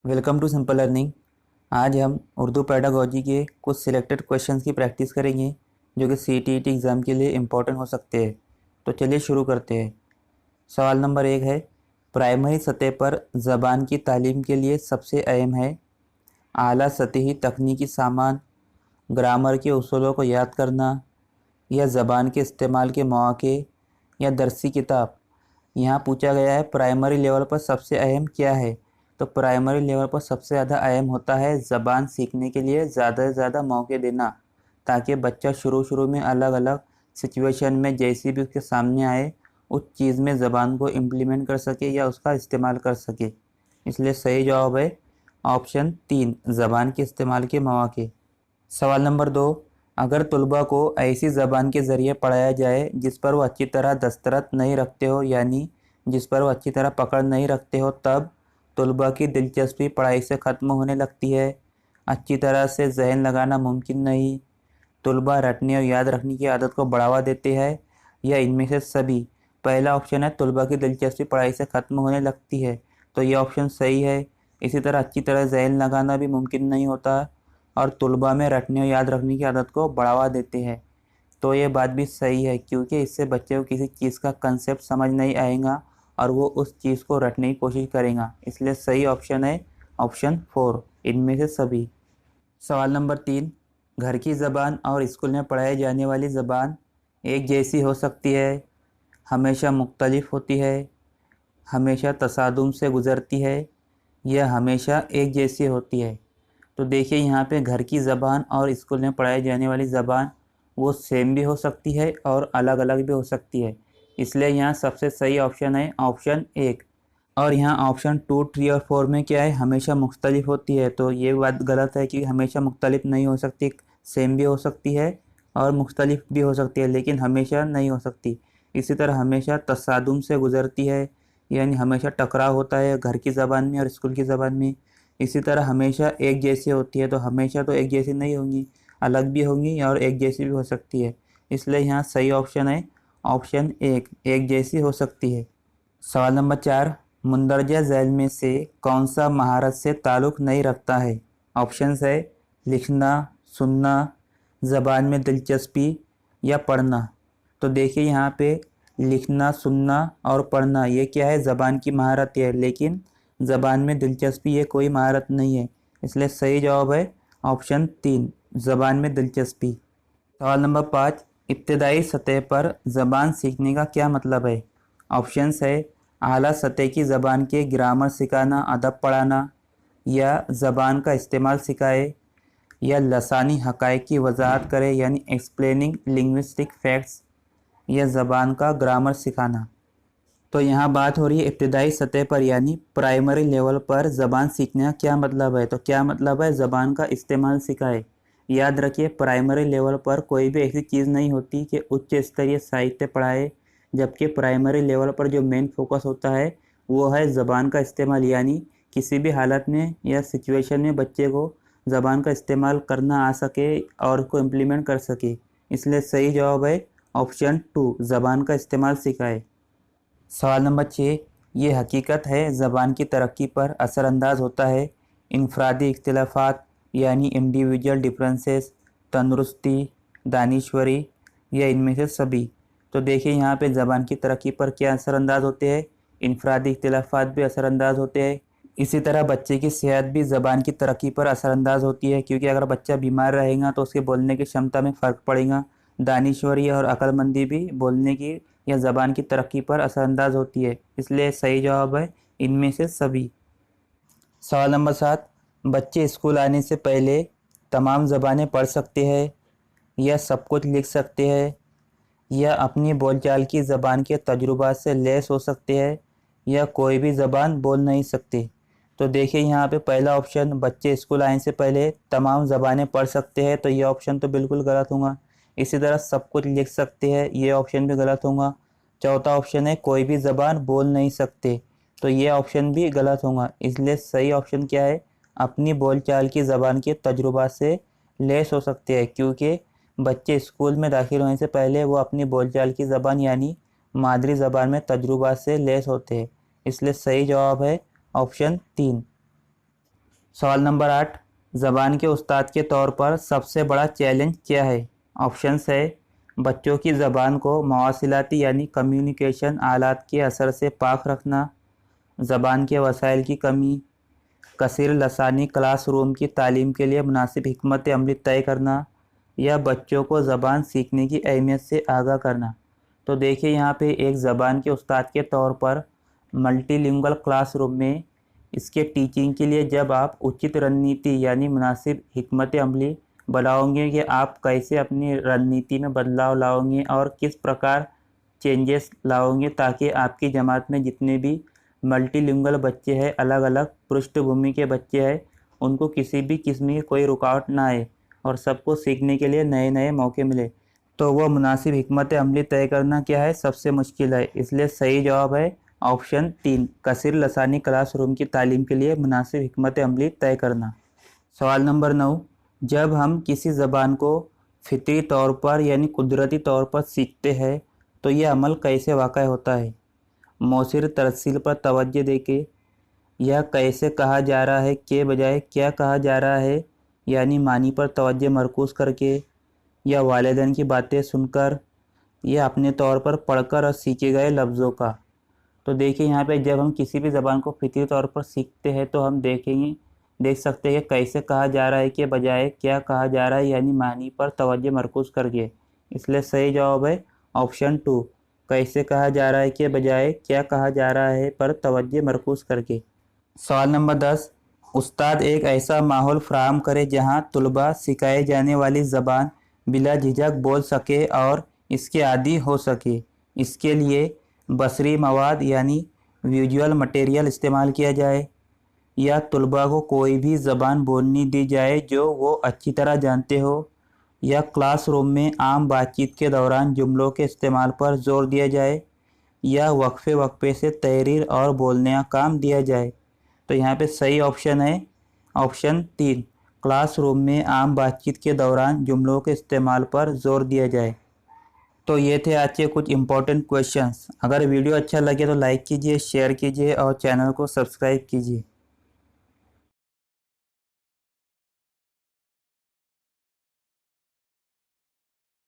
Welcome to simple learning. आज हम Urdu pedagogy के कुछ सिलेक्टेड क्वेश्चंस की प्रैक्टिस करेंगे जो कि सीटीईटी एग्ज़ाम के लिए इम्पोर्टेंट हो सकते हैं। तो चलिए शुरू करते हैं। सवाल नंबर 1 है, प्राइमरी सतह पर ज़बान की तालीम के लिए सबसे अहम है आला सतही तकनीकी सामान, ग्रामर के उसूलों को याद करना, या ज़बान के इस्तेमाल के मौके, या दरसी किताब। यहाँ पूछा गया है प्राइमरी लेवल पर सबसे अहम क्या है। तो प्राइमरी लेवल पर सबसे ज़्यादा अहम होता है ज़बान सीखने के लिए ज़्यादा से ज़्यादा मौके देना, ताकि बच्चा शुरू शुरू में अलग अलग सिचुएशन में जैसी भी उसके सामने आए उस चीज़ में ज़बान को इम्प्लीमेंट कर सके या उसका इस्तेमाल कर सके। इसलिए सही जवाब है ऑप्शन 3, ज़बान के इस्तेमाल के मौके। सवाल नंबर 2, अगर तलबा को ऐसी ज़बान के ज़रिए पढ़ाया जाए जिस पर वो अच्छी तरह दस्तरत नहीं रखते हो, यानी जिस पर वो अच्छी तरह पकड़ नहीं रखते हो, तब तलबा की दिलचस्पी पढ़ाई से ख़त्म होने लगती है, अच्छी तरह से जहन लगाना मुमकिन नहीं, तलबा रटने और याद रखने की आदत को बढ़ावा देते हैं, या इनमें से सभी। पहला ऑप्शन है तलबा की दिलचस्पी पढ़ाई से ख़त्म होने लगती है, तो ये ऑप्शन सही है। इसी तरह अच्छी तरह जहन लगाना भी मुमकिन नहीं होता और तलबा में रटने और याद रखने की आदत को बढ़ावा देते हैं, तो ये बात भी सही है, क्योंकि इससे बच्चे को किसी चीज़ का कंसेप्ट समझ नहीं आएगा और वो उस चीज़ को रटने की कोशिश करेगा। इसलिए सही ऑप्शन है ऑप्शन 4, इनमें से सभी। सवाल नंबर 3, घर की ज़बान और स्कूल में पढ़ाई जाने वाली ज़बान एक जैसी हो सकती है, हमेशा मुख्तलिफ होती है, हमेशा तसादुम से गुज़रती है, या हमेशा एक जैसी होती है। तो देखिए यहाँ पे घर की ज़बान और स्कूल में पढ़ाई जाने वाली ज़बान वो सेम भी हो सकती है और अलग अलग भी हो सकती है। इसलिए यहाँ सबसे सही ऑप्शन है ऑप्शन 1। और यहाँ ऑप्शन 2, 3 और 4 में क्या है, हमेशा मुख्तलिफ होती है। तो ये बात गलत है कि हमेशा मुख्तलिफ नहीं हो सकती, सेम भी हो सकती है और मुख्तलिफ भी हो सकती है, लेकिन हमेशा नहीं हो सकती। इसी तरह हमेशा तसादुम से गुज़रती है, यानी हमेशा टकराव होता है घर की ज़बान में और स्कूल की ज़बान में। इसी तरह हमेशा एक जैसी होती है, तो हमेशा तो एक जैसी नहीं होंगी, अलग भी होंगी और एक जैसी भी हो सकती है। इसलिए यहाँ सही ऑप्शन है ऑप्शन 1, एक जैसी हो सकती है। सवाल नंबर 4, मुंदरजा झैल में से कौन सा महारत से ताल्लुक़ नहीं रखता है। ऑप्शंस है लिखना, सुनना, ज़बान में दिलचस्पी, या पढ़ना। तो देखिए यहाँ पे लिखना, सुनना और पढ़ना ये क्या है, ज़बान की महारत है, लेकिन ज़बान में दिलचस्पी ये कोई महारत नहीं है। इसलिए सही जवाब है ऑप्शन 3, ज़बान में दिलचस्पी। सवाल नंबर 5, इब्तदाई सतह पर ज़बान सीखने का क्या मतलब है। ऑप्शंस है आला सतह की ज़बान के ग्रामर सिखाना, अदब पढ़ाना, या ज़बान का इस्तेमाल सिखाए, या लसानी हक़ाइक़ की वजाहत करे यानी एक्सप्लेनिंग लिंग्विस्टिक फैक्ट्स, या ज़बान का ग्रामर सिखाना। तो यहाँ बात हो रही है इब्तदाई सतह पर यानी प्राइमरी लेवल पर ज़बान सीखने का क्या मतलब है। तो क्या मतलब है, ज़बान का इस्तेमाल सिखाए। याद रखिए प्राइमरी लेवल पर कोई भी ऐसी चीज़ नहीं होती कि उच्च स्तरीय साहित्य पढ़ाए, जबकि प्राइमरी लेवल पर जो मेन फोकस होता है वो है ज़बान का इस्तेमाल, यानी किसी भी हालत में या सिचुएशन में बच्चे को ज़बान का इस्तेमाल करना आ सके और उसको इम्प्लीमेंट कर सके। इसलिए सही जवाब है ऑप्शन 2, ज़बान का इस्तेमाल सिखाए। सवाल नंबर 6, ये हकीकत है ज़बान की तरक्की पर असरअंदाज होता है इनफरादी इख्तिलाफ़ात यानी इंडिविजुअल डिफरेंसेस, तंदुरुस्ती, दानिश्वरी, या इनमें से सभी। तो देखिए यहाँ पे ज़बान की तरक्की पर क्या असरअंदाज होते हैं, इनफरादी इख्तिलाफ़ात भी असरअंदाज होते हैं। इसी तरह बच्चे की सेहत भी ज़बान की तरक्की पर असरअंदाज होती है, क्योंकि अगर बच्चा बीमार रहेगा तो उसके बोलने की क्षमता में फ़र्क पड़ेगा। दानिश्वरी और अक्लमंदी भी बोलने की या ज़बान की तरक्की पर असरअंदाज होती है। इसलिए सही जवाब है इनमें से सभी। सवाल नंबर 7, बच्चे स्कूल आने से पहले तमाम ज़बानें पढ़ सकते हैं, या सब कुछ लिख सकते हैं, या अपनी बोलचाल की ज़बान के तजुर्बात से लैस हो सकते हैं, या कोई भी ज़बान बोल नहीं सकते। तो देखिए यहाँ पे पहला ऑप्शन बच्चे स्कूल आने से पहले तमाम ज़बानें पढ़ सकते हैं, तो ये ऑप्शन तो बिल्कुल गलत होगा। इसी तरह सब कुछ लिख सकते हैं, ये ऑप्शन भी गलत होगा। चौथा ऑप्शन है कोई भी ज़बान बोल नहीं सकते, तो ये ऑप्शन भी गलत होगा। इसलिए सही ऑप्शन क्या है, अपनी बोलचाल की ज़बान के तजुर्बात से लैस हो सकते हैं, क्योंकि बच्चे स्कूल में दाखिल होने से पहले वो अपनी बोलचाल की ज़बान यानी मादरी ज़बान में तजुर्बात से लैस होते हैं। इसलिए सही जवाब है ऑप्शन 3। सवाल नंबर 8, ज़बान के उस्ताद के तौर पर सबसे बड़ा चैलेंज क्या है? ऑप्शंस है बच्चों की ज़बान को मवासिलाती यानी कम्युनिकेशन आलात के असर से पाक रखना, ज़बान के वसाइल की कमी, कसीर लसानी क्लासरूम की तालीम के लिए मुनासिब हिकमत अमली तय करना, या बच्चों को ज़बान सीखने की अहमियत से आगाह करना। तो देखिए यहाँ पे एक ज़बान के उस्ताद के तौर पर मल्टीलिंगुअल क्लासरूम में इसके टीचिंग के लिए जब आप उचित रणनीति यानी मुनासिब हिकमत अमली बनाओगे कि आप कैसे अपनी रणनीति में बदलाव लाओगे और किस प्रकार चेंजेस लाओगे ताकि आपकी जमात में जितने भी मल्टीलिंगुअल बच्चे हैं, अलग अलग पृष्ठभूमि के बच्चे हैं, उनको किसी भी किस्म की कोई रुकावट ना आए और सबको सीखने के लिए नए नए मौके मिले। तो वो मुनासिब हिकमत अमली तय करना क्या है, सबसे मुश्किल है। इसलिए सही जवाब है ऑप्शन 3, कसीर लसानी क्लासरूम की तालीम के लिए मुनासिब हिकमत अमली तय करना। सवाल नंबर 9, जब हम किसी ज़बान को फितरी तौर पर यानी कुदरती तौर पर सीखते हैं तो यह अमल कैसे वाक़ होता है? मौसिर तरसील पर तवज्जो देके, यह कैसे कहा जा रहा है के बजाय क्या कहा जा रहा है यानी मानी पर तवज्जो मरकूज़ करके, या वालिदैन की बातें सुनकर, या अपने तौर पर पढ़कर और सीखे गए लफ्ज़ों का। तो देखिए यहाँ पे जब हम किसी भी ज़बान को फितरी तौर पर सीखते हैं तो हम देख सकते हैं कि कैसे कहा जा रहा है के बजाय क्या कहा जा रहा है यानी मानी पर तवज्जो मरकूज़ करके। इसलिए सही जवाब है ऑप्शन 2, कैसे कहा जा रहा है के बजाय क्या कहा जा रहा है पर तवज्जो मरकूज़ करके। सवाल नंबर 10, उस्ताद एक ऐसा माहौल फराहम करे जहाँ तुलबा सिखाई जाने वाली ज़बान बिला झिझक बोल सके और इसके आदी हो सके। इसके लिए बसरी मवाद यानी विजुअल मटेरियल इस्तेमाल किया जाए, या तुलबा को कोई भी ज़बान बोलनी दी जाए जो वो अच्छी तरह जानते हो, या क्लासरूम में आम बातचीत के दौरान जुमलों के इस्तेमाल पर जोर दिया जाए, या वक्फे वक्फे से तहरीर और बोलने का काम दिया जाए। तो यहाँ पे सही ऑप्शन है ऑप्शन 3, क्लासरूम में आम बातचीत के दौरान जुमलों के इस्तेमाल पर जोर दिया जाए। तो ये थे आज के कुछ इंपॉर्टेंट क्वेश्चंस। अगर वीडियो अच्छा लगे तो लाइक कीजिए, शेयर कीजिए और चैनल को सब्सक्राइब कीजिए।